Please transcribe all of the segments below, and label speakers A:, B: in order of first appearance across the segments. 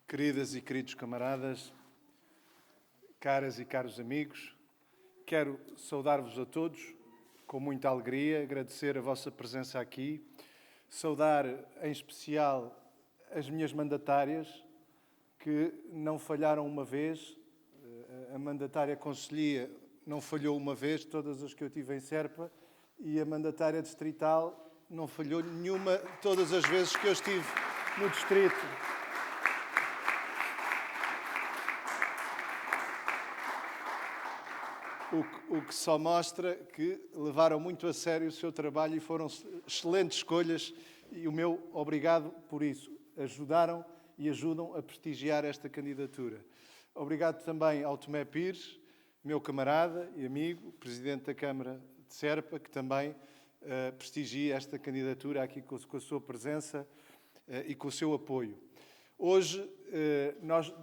A: Queridas e queridos camaradas, caras e caros amigos, quero saudar-vos a todos com muita alegria, agradecer a vossa presença aqui, saudar em especial as minhas mandatárias, que não falharam uma vez. A mandatária Conselhia não falhou uma vez, todas as que eu tive em Serpa, e a mandatária distrital não falhou nenhuma, todas as vezes que eu estive no distrito. O que só mostra que levaram muito a sério o seu trabalho e foram excelentes escolhas, e o meu obrigado por isso. Ajudaram e ajudam a prestigiar esta candidatura. Obrigado também ao Tomé Pires, meu camarada e amigo, Presidente da Câmara de Serpa, que também prestigia esta candidatura aqui com a sua presença e com o seu apoio. Hoje nós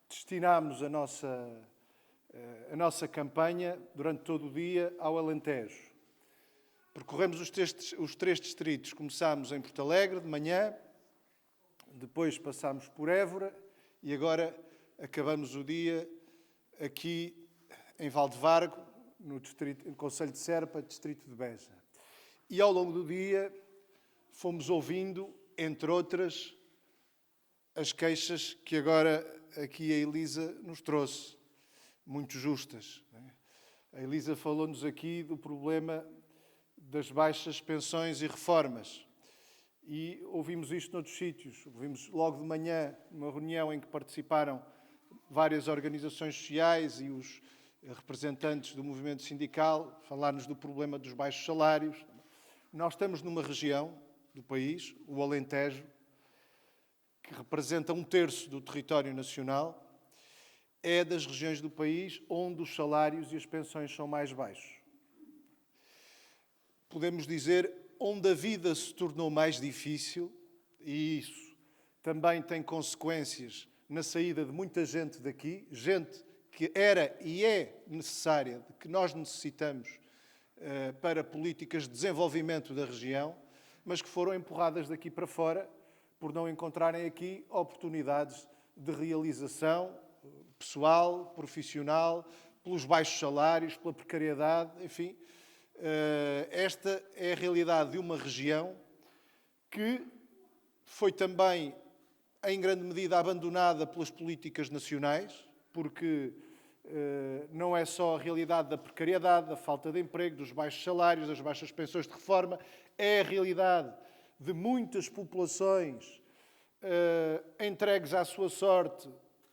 A: destinámos a nossa campanha durante todo o dia ao Alentejo. Percorremos os três distritos. Começámos em Porto Alegre de manhã, depois passámos por Évora e agora acabamos o dia aqui em Valdevargo, no concelho de Serpa, distrito de Beja. E ao longo do dia fomos ouvindo, entre outras, as queixas que agora aqui a Elisa nos trouxe, muito justas. A Elisa falou-nos aqui do problema das baixas pensões e reformas. E ouvimos isto noutros sítios. Ouvimos logo de manhã, numa reunião em que participaram várias organizações sociais e os representantes do movimento sindical, falar-nos do problema dos baixos salários. Nós estamos numa região do país, o Alentejo, que representa 1/3 do território nacional, é das regiões do país onde os salários e as pensões são mais baixos. Podemos dizer onde a vida se tornou mais difícil, e isso também tem consequências na saída de muita gente daqui, gente que era e é necessária, que nós necessitamos para políticas de desenvolvimento da região, mas que foram empurradas daqui para fora por não encontrarem aqui oportunidades de realização pessoal, profissional, pelos baixos salários, pela precariedade, enfim. Esta é a realidade de uma região que foi também, em grande medida, abandonada pelas políticas nacionais, porque não é só a realidade da precariedade, da falta de emprego, dos baixos salários, das baixas pensões de reforma, é a realidade de muitas populações entregues à sua sorte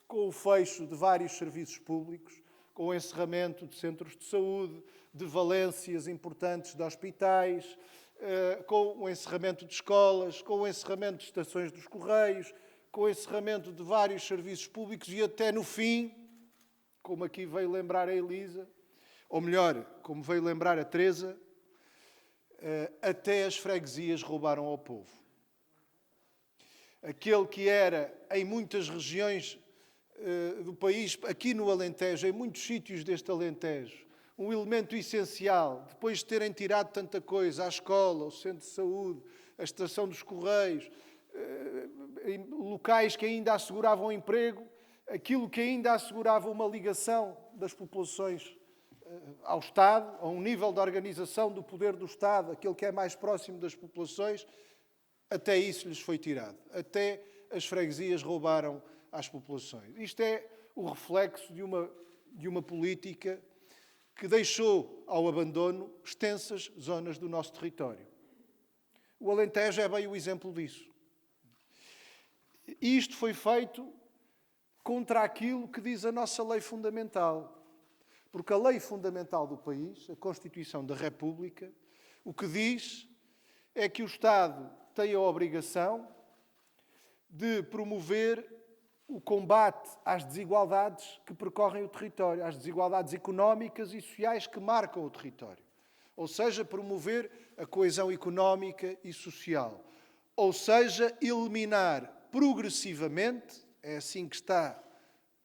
A: com o fecho de vários serviços públicos, com o encerramento de centros de saúde, de valências importantes de hospitais, com o encerramento de escolas, com o encerramento de estações dos Correios, com o encerramento de vários serviços públicos e até no fim, como aqui veio lembrar a Elisa, ou melhor, como veio lembrar a Teresa, até as freguesias roubaram ao povo. Aquele que era, em muitas regiões do país, aqui no Alentejo, em muitos sítios deste Alentejo, um elemento essencial, depois de terem tirado tanta coisa, a escola, o centro de saúde, a estação dos Correios, locais que ainda asseguravam emprego, aquilo que ainda assegurava uma ligação das populações ao Estado, a um nível de organização do poder do Estado, aquele que é mais próximo das populações, até isso lhes foi tirado. Até as freguesias roubaram às populações. Isto é o reflexo de uma política que deixou ao abandono extensas zonas do nosso território. O Alentejo é bem o exemplo disso. E isto foi feito contra aquilo que diz a nossa lei fundamental. Porque a lei fundamental do país, a Constituição da República, o que diz é que o Estado tem a obrigação de promover o combate às desigualdades que percorrem o território, às desigualdades económicas e sociais que marcam o território. Ou seja, promover a coesão económica e social. Ou seja, eliminar progressivamente, é assim que está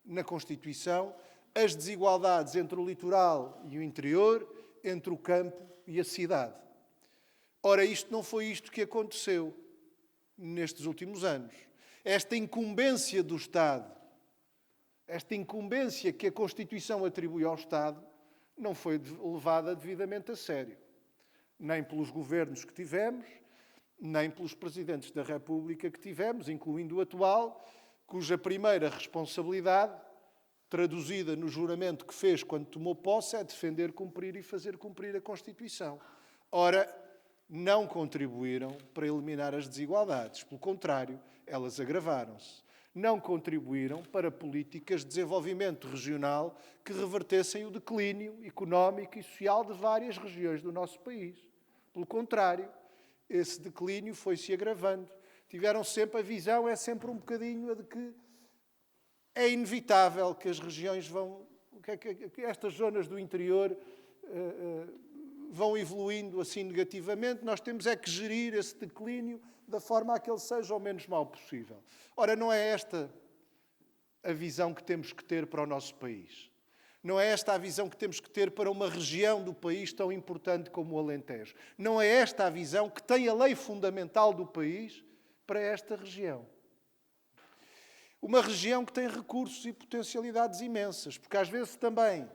A: na Constituição, as desigualdades entre o litoral e o interior, entre o campo e a cidade. Ora, isto não foi isto que aconteceu nestes últimos anos. esta incumbência do Estado, esta incumbência que a Constituição atribui ao Estado, não foi levada devidamente a sério. Nem pelos governos que tivemos, nem pelos presidentes da República que tivemos, incluindo o atual, cuja primeira responsabilidade, traduzida no juramento que fez quando tomou posse, é defender, cumprir e fazer cumprir a Constituição. Ora, não contribuíram para eliminar as desigualdades. Pelo contrário, elas agravaram-se. Não contribuíram para políticas de desenvolvimento regional que revertessem o declínio económico e social de várias regiões do nosso país. Pelo contrário, esse declínio foi-se agravando. Tiveram sempre a visão, é sempre um bocadinho a de que é inevitável que as regiões vão, que estas zonas do interior vão evoluindo assim negativamente. Nós temos é que gerir esse declínio da forma a que ele seja o menos mau possível. Ora, não é esta a visão que temos que ter para o nosso país. Não é esta a visão que temos que ter para uma região do país tão importante como o Alentejo. Não é esta a visão que tem a lei fundamental do país para esta região. Uma região que tem recursos e potencialidades imensas, porque às vezes também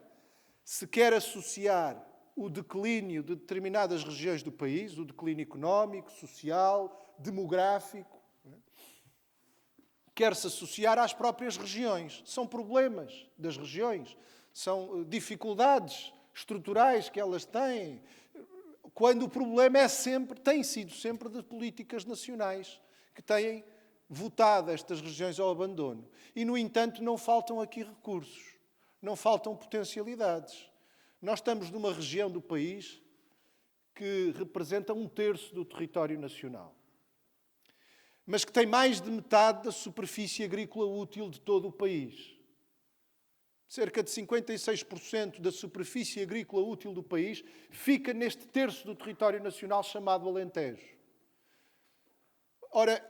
A: se quer associar o declínio de determinadas regiões do país, o declínio económico, social, demográfico, quer-se associar às próprias regiões. São problemas das regiões, são dificuldades estruturais que elas têm, quando o problema tem sido sempre de políticas nacionais que têm votado estas regiões ao abandono. E, no entanto, não faltam aqui recursos, não faltam potencialidades. Nós estamos numa região do país que representa 1/3 do território nacional, mas que tem mais de metade da superfície agrícola útil de todo o país. Cerca de 56% da superfície agrícola útil do país fica neste 1/3 do território nacional chamado Alentejo. Ora,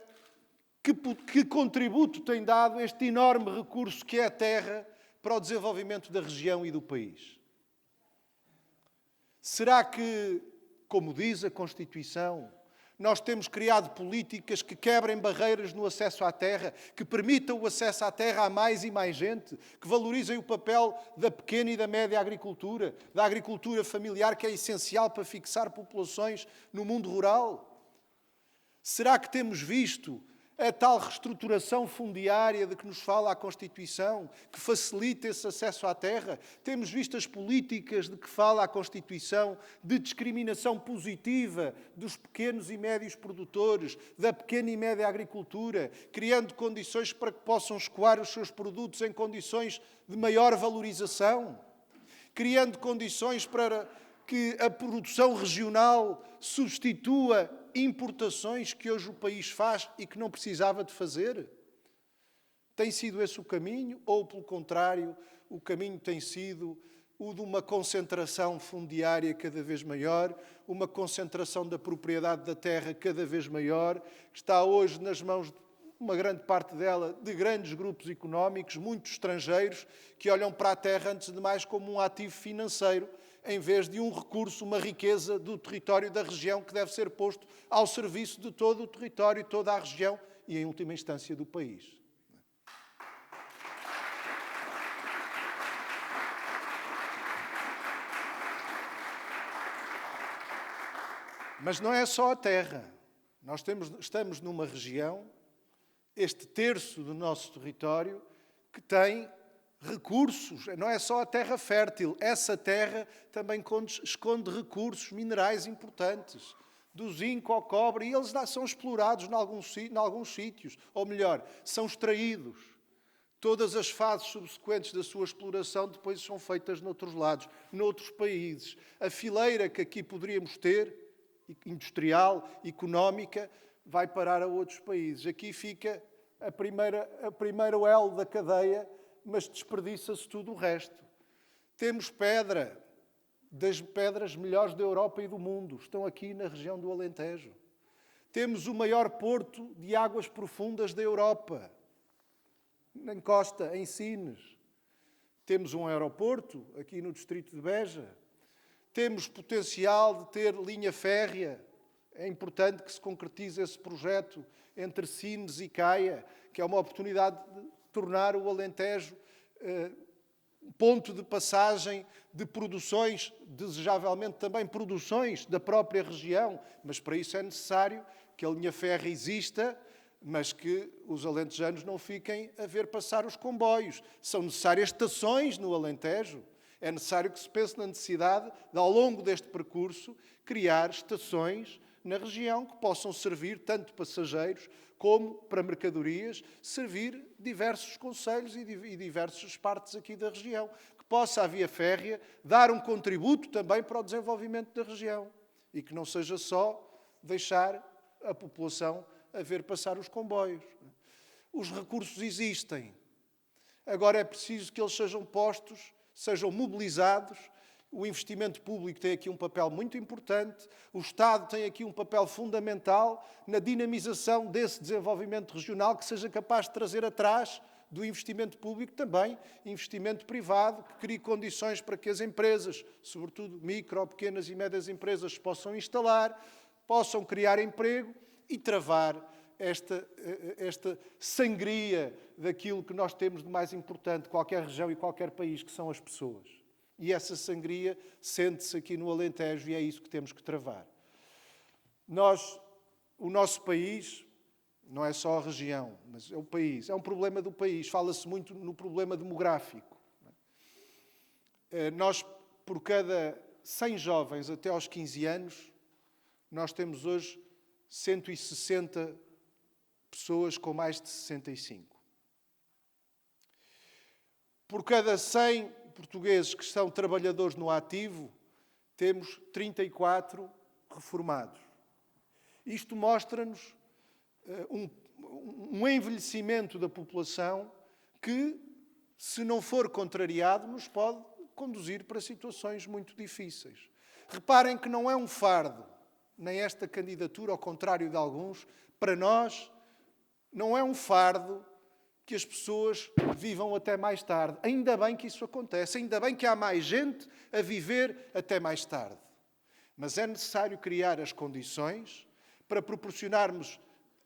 A: que contributo tem dado este enorme recurso que é a terra para o desenvolvimento da região e do país? Será que, como diz a Constituição, nós temos criado políticas que quebrem barreiras no acesso à terra, que permitam o acesso à terra a mais e mais gente, que valorizem o papel da pequena e da média agricultura, da agricultura familiar, que é essencial para fixar populações no mundo rural? Será que temos visto a tal reestruturação fundiária de que nos fala a Constituição, que facilita esse acesso à terra? Temos visto as políticas de que fala a Constituição de discriminação positiva dos pequenos e médios produtores, da pequena e média agricultura, criando condições para que possam escoar os seus produtos em condições de maior valorização, criando condições para que a produção regional substitua importações que hoje o país faz e que não precisava de fazer? Tem sido esse o caminho? Ou, pelo contrário, o caminho tem sido o de uma concentração fundiária cada vez maior, uma concentração da propriedade da terra cada vez maior, que está hoje nas mãos, uma grande parte dela, de grandes grupos económicos, muitos estrangeiros, que olham para a terra, antes de mais, como um ativo financeiro, em vez de um recurso, uma riqueza do território da região que deve ser posto ao serviço de todo o território, toda a região e, em última instância, do país. Mas não é só a terra. Nós estamos numa região, este 1/3 do nosso território, que tem recursos. Não é só a terra fértil. Essa terra também esconde recursos minerais importantes, do zinco ao cobre, e eles são explorados em alguns sítios. Ou melhor, são extraídos. Todas as fases subsequentes da sua exploração depois são feitas noutros lados, noutros países. A fileira que aqui poderíamos ter, industrial, económica, vai parar a outros países. Aqui fica a primeira elo da cadeia, mas desperdiça-se tudo o resto. Temos pedra, das pedras melhores da Europa e do mundo, estão aqui na região do Alentejo. Temos o maior porto de águas profundas da Europa, na costa, em Sines. Temos um aeroporto aqui no distrito de Beja. Temos potencial de ter linha férrea É importante que se concretize esse projeto entre Sines e Caia, que é uma oportunidade de tornar o Alentejo ponto de passagem de produções, desejavelmente também produções da própria região, mas para isso é necessário que a linha férrea exista, mas que os alentejanos não fiquem a ver passar os comboios. São necessárias estações no Alentejo. É necessário que se pense na necessidade de, ao longo deste percurso, criar estações na região que possam servir tanto passageiros como para mercadorias, servir diversos concelhos e diversas partes aqui da região, que possa a via férrea dar um contributo também para o desenvolvimento da região e que não seja só deixar a população a ver passar os comboios. Os recursos existem. Agora é preciso que eles sejam postos, sejam mobilizados. O investimento público tem aqui um papel muito importante. O Estado tem aqui um papel fundamental na dinamização desse desenvolvimento regional que seja capaz de trazer atrás do investimento público também investimento privado, que crie condições para que as empresas, sobretudo micro, pequenas e médias empresas, se possam instalar, possam criar emprego e travar esta sangria daquilo que nós temos de mais importante, qualquer região e qualquer país, que são as pessoas. E essa sangria sente-se aqui no Alentejo e é isso que temos que travar. O nosso país, não é só a região, mas é o país, é um problema do país. Fala-se muito no problema demográfico. Nós, por cada 100 jovens até aos 15 anos, nós temos hoje 160 pessoas com mais de 65. Por cada 100 portugueses que são trabalhadores no ativo, temos 34 reformados. Isto mostra-nos um envelhecimento da população que, se não for contrariado, nos pode conduzir para situações muito difíceis. Reparem que não é um fardo, nem esta candidatura, ao contrário de alguns, para nós não é um fardo que as pessoas vivam até mais tarde. Ainda bem que isso acontece, ainda bem que há mais gente a viver até mais tarde. Mas é necessário criar as condições para proporcionarmos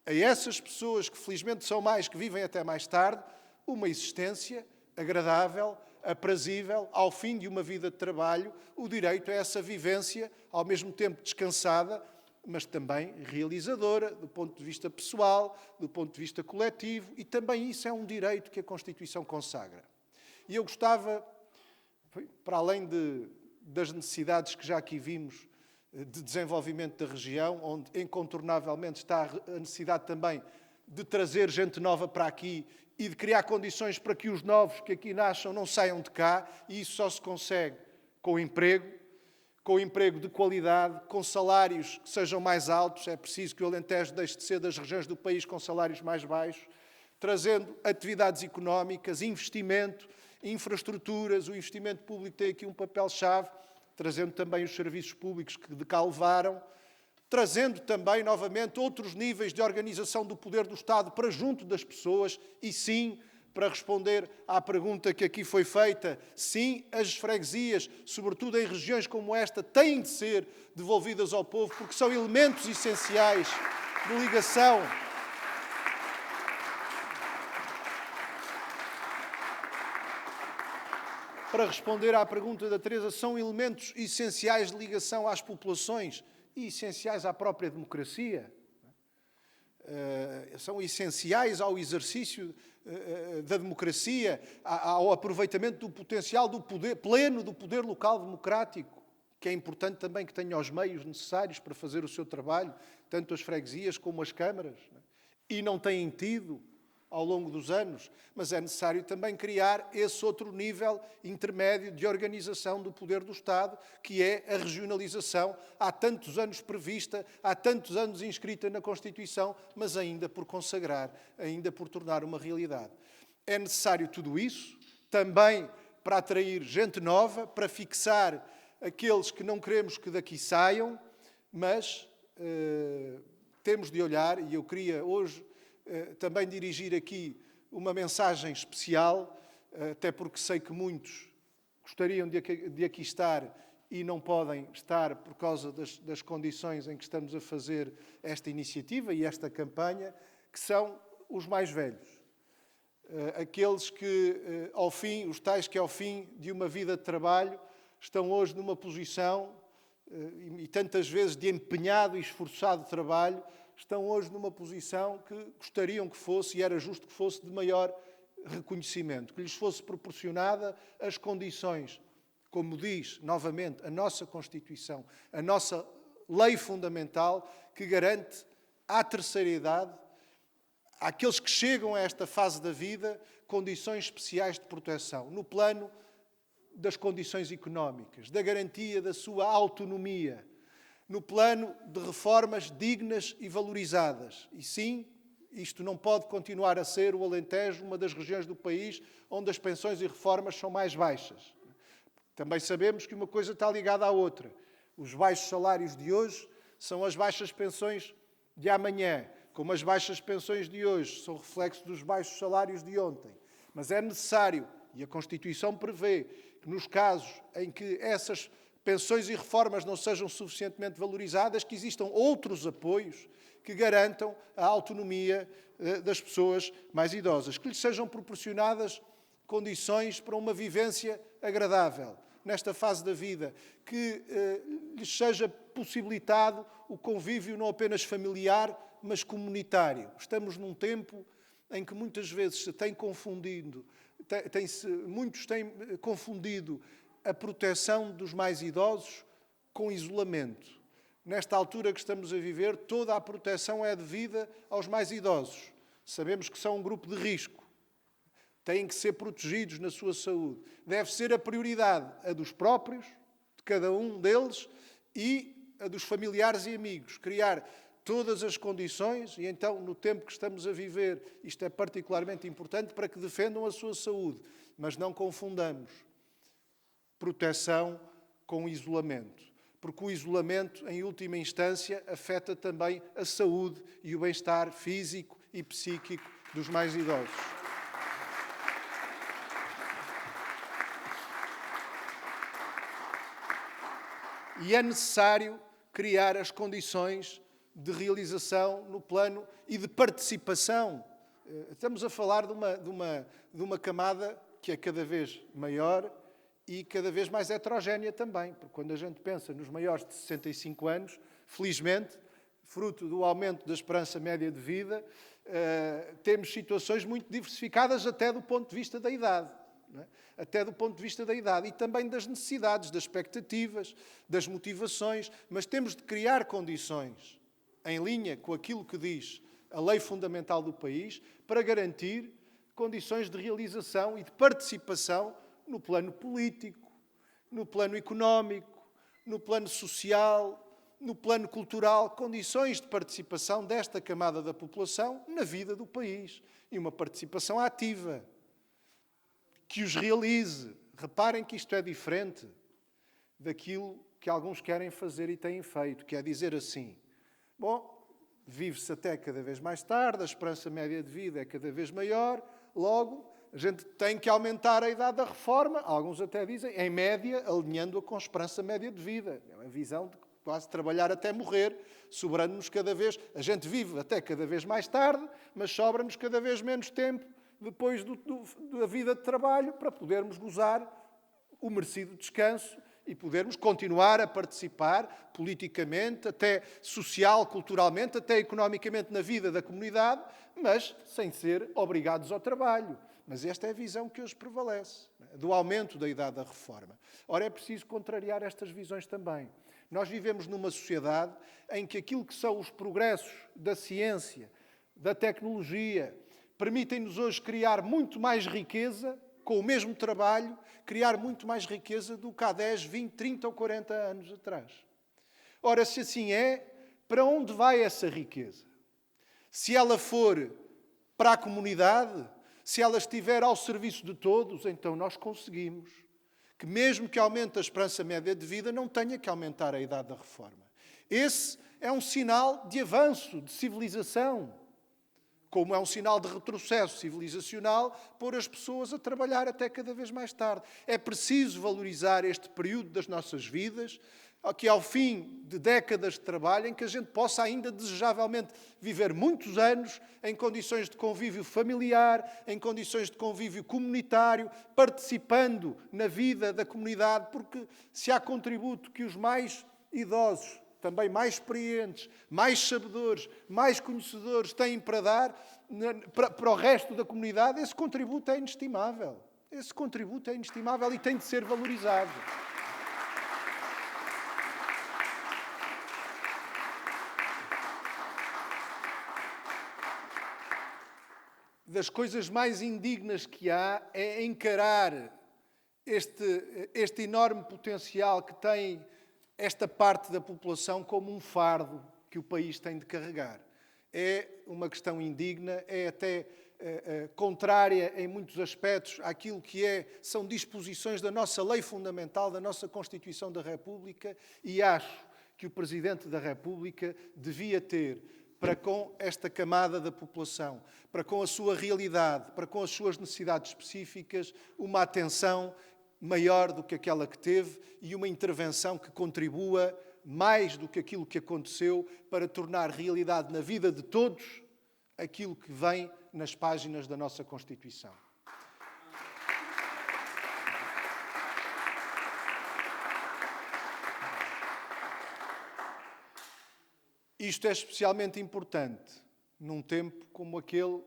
A: a essas pessoas, que felizmente são mais, que vivem até mais tarde, uma existência agradável, aprazível, ao fim de uma vida de trabalho, o direito a essa vivência, ao mesmo tempo descansada, mas também realizadora, do ponto de vista pessoal, do ponto de vista coletivo, e também isso é um direito que a Constituição consagra. E eu gostava, para além das necessidades que já aqui vimos, de desenvolvimento da região, onde incontornavelmente está a necessidade também de trazer gente nova para aqui e de criar condições para que os novos que aqui nasçam não saiam de cá, e isso só se consegue com emprego de qualidade, com salários que sejam mais altos. É preciso que o Alentejo deixe de ser das regiões do país com salários mais baixos, trazendo atividades económicas, investimento, infraestruturas. O investimento público tem aqui um papel-chave, trazendo também os serviços públicos que de cá levaram, trazendo também, novamente, outros níveis de organização do poder do Estado para junto das pessoas e, sim, para responder à pergunta que aqui foi feita, sim, as freguesias, sobretudo em regiões como esta, têm de ser devolvidas ao povo, porque são elementos essenciais de ligação. Para responder à pergunta da Teresa, são elementos essenciais de ligação às populações e essenciais à própria democracia. São essenciais ao exercício da democracia, ao aproveitamento do potencial do poder pleno do poder local democrático, que é importante também que tenha os meios necessários para fazer o seu trabalho, tanto as freguesias como as câmaras, e não têm tido ao longo dos anos, mas é necessário também criar esse outro nível intermédio de organização do poder do Estado, que é a regionalização, há tantos anos prevista, há tantos anos inscrita na Constituição, mas ainda por consagrar, ainda por tornar uma realidade. É necessário tudo isso, também para atrair gente nova, para fixar aqueles que não queremos que daqui saiam, mas temos de olhar, e eu queria hoje também dirigir aqui uma mensagem especial, até porque sei que muitos gostariam de aqui estar e não podem estar por causa das condições em que estamos a fazer esta iniciativa e esta campanha, que são os mais velhos. Aqueles que, ao fim, os tais que ao fim de uma vida de trabalho, estão hoje numa posição, e tantas vezes de empenhado e esforçado trabalho, estão hoje numa posição que gostariam que fosse, e era justo que fosse, de maior reconhecimento, que lhes fosse proporcionada as condições, como diz novamente a nossa Constituição, a nossa lei fundamental, que garante à terceira idade, àqueles que chegam a esta fase da vida, condições especiais de proteção, no plano das condições económicas, da garantia da sua autonomia, no plano de reformas dignas e valorizadas. E sim, isto não pode continuar a ser o Alentejo, uma das regiões do país onde as pensões e reformas são mais baixas. Também sabemos que uma coisa está ligada à outra. Os baixos salários de hoje são as baixas pensões de amanhã, como as baixas pensões de hoje são reflexo dos baixos salários de ontem. Mas é necessário, e a Constituição prevê, que nos casos em que essas pensões e reformas não sejam suficientemente valorizadas, que existam outros apoios que garantam a autonomia das pessoas mais idosas, que lhes sejam proporcionadas condições para uma vivência agradável nesta fase da vida, que lhes seja possibilitado o convívio não apenas familiar, mas comunitário. Estamos num tempo em que muitas vezes se tem confundido, muitos têm confundido a proteção dos mais idosos com isolamento. Nesta altura que estamos a viver, toda a proteção é devida aos mais idosos. Sabemos que são um grupo de risco. Têm que ser protegidos na sua saúde. Deve ser a prioridade, a dos próprios, de cada um deles, e a dos familiares e amigos. Criar todas as condições, e então, no tempo que estamos a viver, isto é particularmente importante para que defendam a sua saúde. Mas não confundamos proteção com isolamento. Porque o isolamento, em última instância, afeta também a saúde e o bem-estar físico e psíquico dos mais idosos. E é necessário criar as condições de realização no plano e de participação. Estamos a falar de uma camada que é cada vez maior e cada vez mais heterogénea também. Porque quando a gente pensa nos maiores de 65 anos, felizmente, fruto do aumento da esperança média de vida, temos situações muito diversificadas até do ponto de vista da idade. Não é? Até do ponto de vista da idade e também das necessidades, das expectativas, das motivações, mas temos de criar condições em linha com aquilo que diz a lei fundamental do país para garantir condições de realização e de participação no plano político, no plano económico, no plano social, no plano cultural, condições de participação desta camada da população na vida do país e uma participação ativa que os realize. Reparem que isto é diferente daquilo que alguns querem fazer e têm feito, que é dizer assim: bom, vive-se até cada vez mais tarde, a esperança média de vida é cada vez maior, logo a gente tem que aumentar a idade da reforma, alguns até dizem, em média, alinhando-a com a esperança média de vida. É uma visão de quase trabalhar até morrer, sobrando-nos cada vez... A gente vive até cada vez mais tarde, mas sobra-nos cada vez menos tempo depois da vida de trabalho para podermos gozar o merecido descanso e podermos continuar a participar politicamente, até social, culturalmente, até economicamente na vida da comunidade, mas sem ser obrigados ao trabalho. Mas esta é a visão que hoje prevalece, do aumento da idade da reforma. Ora, é preciso contrariar estas visões também. Nós vivemos numa sociedade em que aquilo que são os progressos da ciência, da tecnologia, permitem-nos hoje criar muito mais riqueza, com o mesmo trabalho, criar muito mais riqueza do que há 10, 20, 30 ou 40 anos atrás. Ora, se assim é, para onde vai essa riqueza? Se ela for para a comunidade, se ela estiver ao serviço de todos, então nós conseguimos que, mesmo que aumente a esperança média de vida, não tenha que aumentar a idade da reforma. Esse é um sinal de avanço, de civilização. como é um sinal de retrocesso civilizacional, pôr as pessoas a trabalhar até cada vez mais tarde. É preciso valorizar este período das nossas vidas, que ao fim de décadas de trabalho, em que a gente possa ainda desejavelmente viver muitos anos em condições de convívio familiar, em condições de convívio comunitário, participando na vida da comunidade, porque se há contributo que os mais idosos, também mais experientes, mais sabedores, mais conhecedores têm para dar para o resto da comunidade, esse contributo é inestimável. Esse contributo é inestimável e tem de ser valorizado. Das coisas mais indignas que há é encarar este enorme potencial que tem esta parte da população como um fardo que o país tem de carregar. É uma questão indigna, é até contrária em muitos aspectos àquilo que são disposições da nossa lei fundamental, da nossa Constituição da República, e acho que o Presidente da República devia ter para com esta camada da população, para com a sua realidade, para com as suas necessidades específicas, uma atenção maior do que aquela que teve e uma intervenção que contribua mais do que aquilo que aconteceu para tornar realidade na vida de todos aquilo que vem nas páginas da nossa Constituição. Isto é especialmente importante num tempo como aquele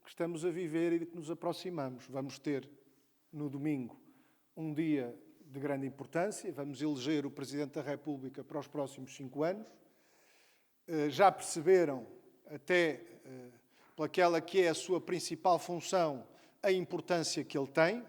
A: que estamos a viver e de que nos aproximamos. Vamos ter, no domingo, um dia de grande importância. Vamos eleger o Presidente da República para os próximos 5 anos. Já perceberam, até pelaquela que é a sua principal função, a importância que ele tem.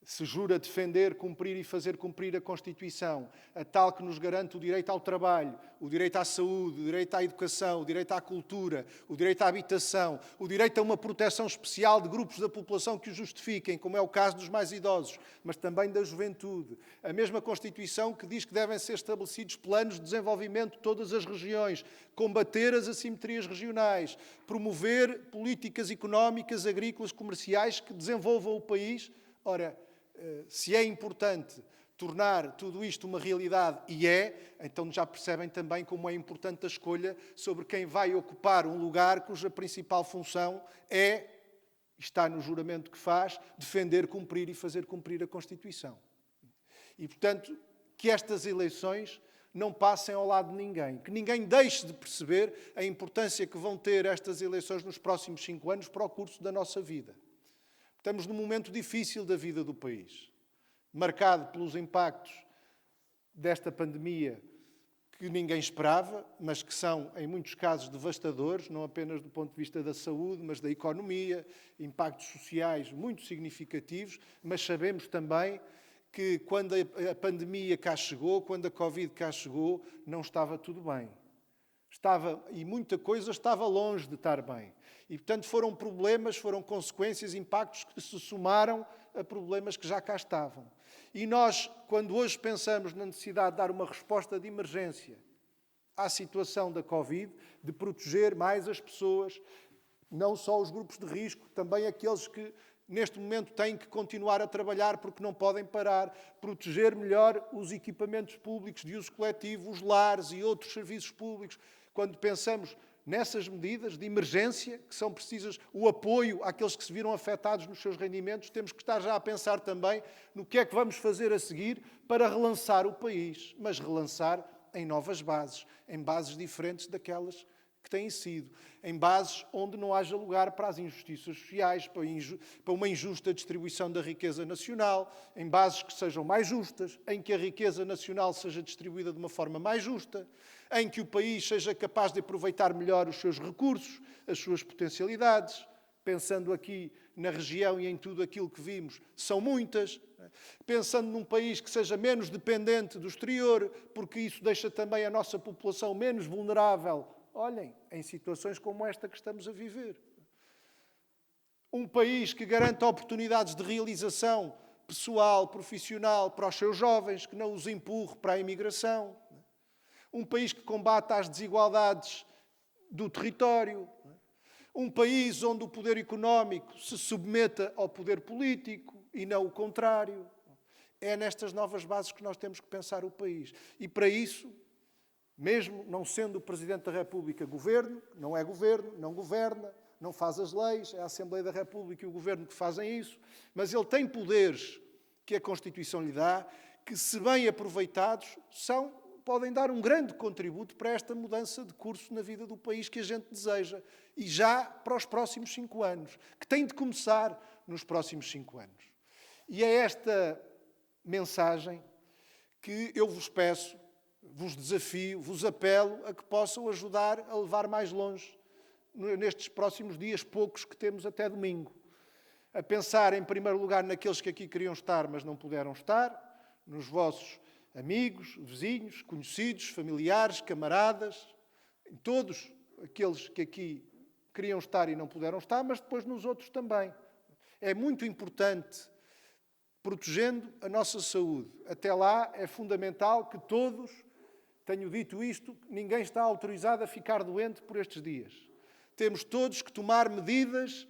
A: Se jura defender, cumprir e fazer cumprir a Constituição, a tal que nos garante o direito ao trabalho, o direito à saúde, o direito à educação, o direito à cultura, o direito à habitação, o direito a uma proteção especial de grupos da população que o justifiquem, como é o caso dos mais idosos, mas também da juventude. A mesma Constituição que diz que devem ser estabelecidos planos de desenvolvimento de todas as regiões, combater as assimetrias regionais, promover políticas económicas, agrícolas, comerciais que desenvolvam o país. Ora, se é importante tornar tudo isto uma realidade, e então já percebem também como é importante a escolha sobre quem vai ocupar um lugar cuja principal função está no juramento que faz, defender, cumprir e fazer cumprir a Constituição. E, portanto, que estas eleições não passem ao lado de ninguém, que ninguém deixe de perceber a importância que vão ter estas eleições nos próximos 5 anos para o curso da nossa vida. Estamos num momento difícil da vida do país, marcado pelos impactos desta pandemia que ninguém esperava, mas que são, em muitos casos, devastadores, não apenas do ponto de vista da saúde, mas da economia, impactos sociais muito significativos, mas sabemos também que quando a pandemia cá chegou, quando a Covid cá chegou, não estava tudo bem. E muita coisa estava longe de estar bem. E, portanto, foram problemas, foram consequências, impactos que se somaram a problemas que já cá estavam. E nós, quando hoje pensamos na necessidade de dar uma resposta de emergência à situação da Covid, de proteger mais as pessoas, não só os grupos de risco, também aqueles que neste momento têm que continuar a trabalhar porque não podem parar, proteger melhor os equipamentos públicos de uso coletivo, os lares e outros serviços públicos. Quando pensamos nessas medidas de emergência, que são precisas, o apoio àqueles que se viram afetados nos seus rendimentos, temos que estar já a pensar também no que é que vamos fazer a seguir para relançar o país, mas relançar em novas bases, em bases diferentes daquelas que têm sido, em bases onde não haja lugar para as injustiças sociais, para uma injusta distribuição da riqueza nacional, em bases que sejam mais justas, em que a riqueza nacional seja distribuída de uma forma mais justa, em que o país seja capaz de aproveitar melhor os seus recursos, as suas potencialidades, pensando aqui na região e em tudo aquilo que vimos, são muitas, pensando num país que seja menos dependente do exterior, porque isso deixa também a nossa população menos vulnerável. Olhem, em situações como esta que estamos a viver. Um país que garanta oportunidades de realização pessoal, profissional para os seus jovens, que não os empurre para a imigração. Um país que combata as desigualdades do território. um país onde o poder económico se submeta ao poder político e não o contrário. É nestas novas bases que nós temos que pensar o país. E para isso, mesmo não sendo o Presidente da República governo, não é governo, não governa, não faz as leis, é a Assembleia da República e o Governo que fazem isso, mas ele tem poderes que a Constituição lhe dá, que, se bem aproveitados, podem dar um grande contributo para esta mudança de curso na vida do país que a gente deseja, e já para os próximos 5 anos, que tem de começar nos próximos 5 anos. E é esta mensagem que eu vos peço, vos desafio, vos apelo a que possam ajudar a levar mais longe nestes próximos dias, poucos que temos até domingo. A pensar, em primeiro lugar, naqueles que aqui queriam estar, mas não puderam estar, nos vossos amigos, vizinhos, conhecidos, familiares, camaradas, em todos aqueles que aqui queriam estar e não puderam estar, mas depois nos outros também. É muito importante, protegendo a nossa saúde. Até lá é fundamental que todos, tenho dito isto, ninguém está autorizado a ficar doente por estes dias. Temos todos que tomar medidas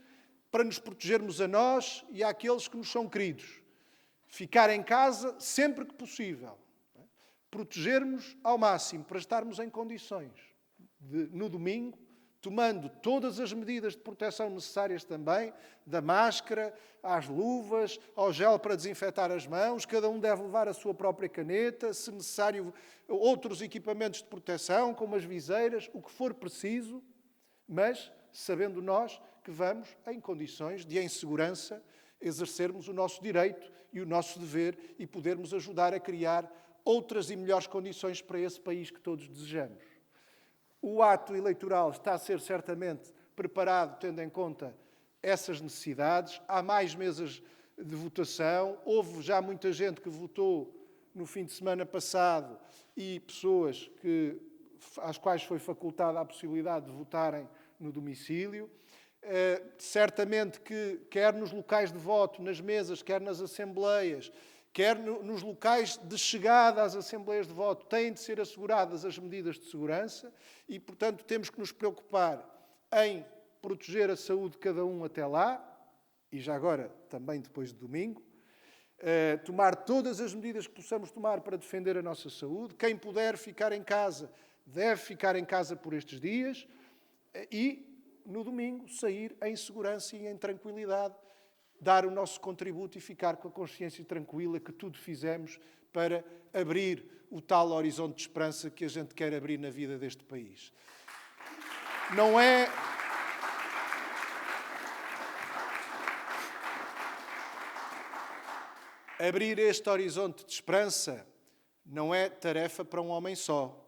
A: para nos protegermos a nós e àqueles que nos são queridos. Ficar em casa sempre que possível. Protegermos ao máximo para estarmos em condições de, no domingo, tomando todas as medidas de proteção necessárias também, da máscara, às luvas, ao gel para desinfetar as mãos, cada um deve levar a sua própria caneta, se necessário outros equipamentos de proteção, como as viseiras, o que for preciso, mas sabendo nós que vamos, em condições de, em segurança, exercermos o nosso direito e o nosso dever e podermos ajudar a criar outras e melhores condições para esse país que todos desejamos. O ato eleitoral está a ser certamente preparado tendo em conta essas necessidades. Há mais mesas de votação. Houve já muita gente que votou no fim de semana passado e pessoas às quais foi facultada a possibilidade de votarem no domicílio. Certamente que, quer nos locais de voto, nas mesas, quer nas assembleias, quer nos locais de chegada às assembleias de voto, têm de ser asseguradas as medidas de segurança e, portanto, temos que nos preocupar em proteger a saúde de cada um até lá, e já agora também depois de domingo, tomar todas as medidas que possamos tomar para defender a nossa saúde. Quem puder ficar em casa, deve ficar em casa por estes dias e, no domingo, sair em segurança e em tranquilidade, dar o nosso contributo e ficar com a consciência tranquila que tudo fizemos para abrir o tal horizonte de esperança que a gente quer abrir na vida deste país. Não é... Abrir este horizonte de esperança não é tarefa para um homem só,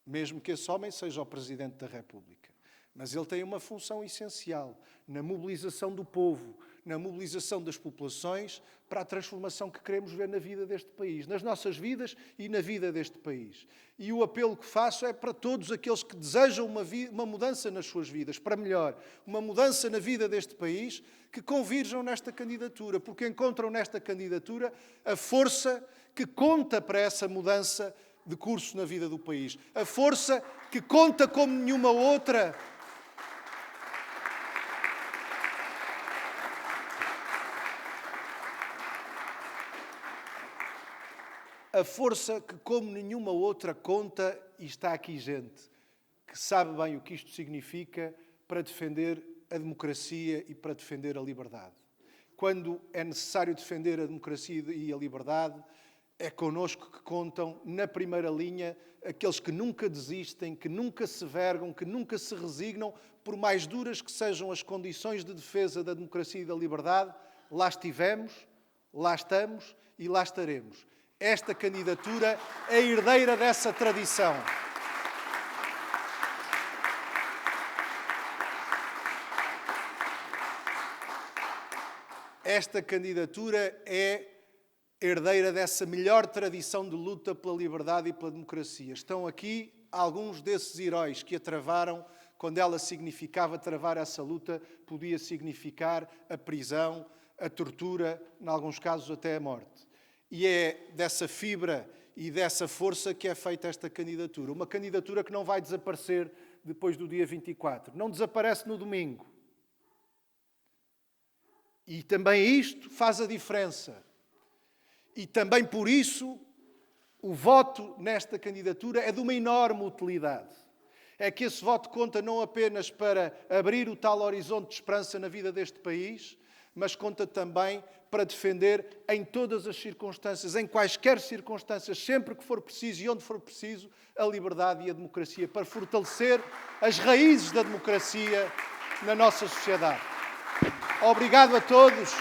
A: mesmo que esse homem seja o Presidente da República. Mas ele tem uma função essencial na mobilização do povo, na mobilização das populações para a transformação que queremos ver na vida deste país, nas nossas vidas e na vida deste país. E o apelo que faço é para todos aqueles que desejam uma mudança nas suas vidas, para melhor, uma mudança na vida deste país, que convirjam nesta candidatura, porque encontram nesta candidatura a força que conta para essa mudança de curso na vida do país. A força que conta como nenhuma outra. A força que, como nenhuma outra, conta, e está aqui gente que sabe bem o que isto significa para defender a democracia e para defender a liberdade. Quando é necessário defender a democracia e a liberdade, é connosco que contam, na primeira linha, aqueles que nunca desistem, que nunca se vergam, que nunca se resignam, por mais duras que sejam as condições de defesa da democracia e da liberdade, lá estivemos, lá estamos e lá estaremos. Esta candidatura é herdeira dessa tradição. Esta candidatura é herdeira dessa melhor tradição de luta pela liberdade e pela democracia. Estão aqui alguns desses heróis que a travaram quando ela significava travar essa luta, podia significar a prisão, a tortura, em alguns casos até a morte. E é dessa fibra e dessa força que é feita esta candidatura. Uma candidatura que não vai desaparecer depois do dia 24. Não desaparece no domingo. E também isto faz a diferença. E também por isso o voto nesta candidatura é de uma enorme utilidade. É que esse voto conta não apenas para abrir o tal horizonte de esperança na vida deste país, mas conta também para defender em todas as circunstâncias, em quaisquer circunstâncias, sempre que for preciso e onde for preciso, a liberdade e a democracia, para fortalecer as raízes da democracia na nossa sociedade. Obrigado a todos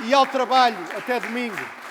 A: e ao trabalho. Até domingo.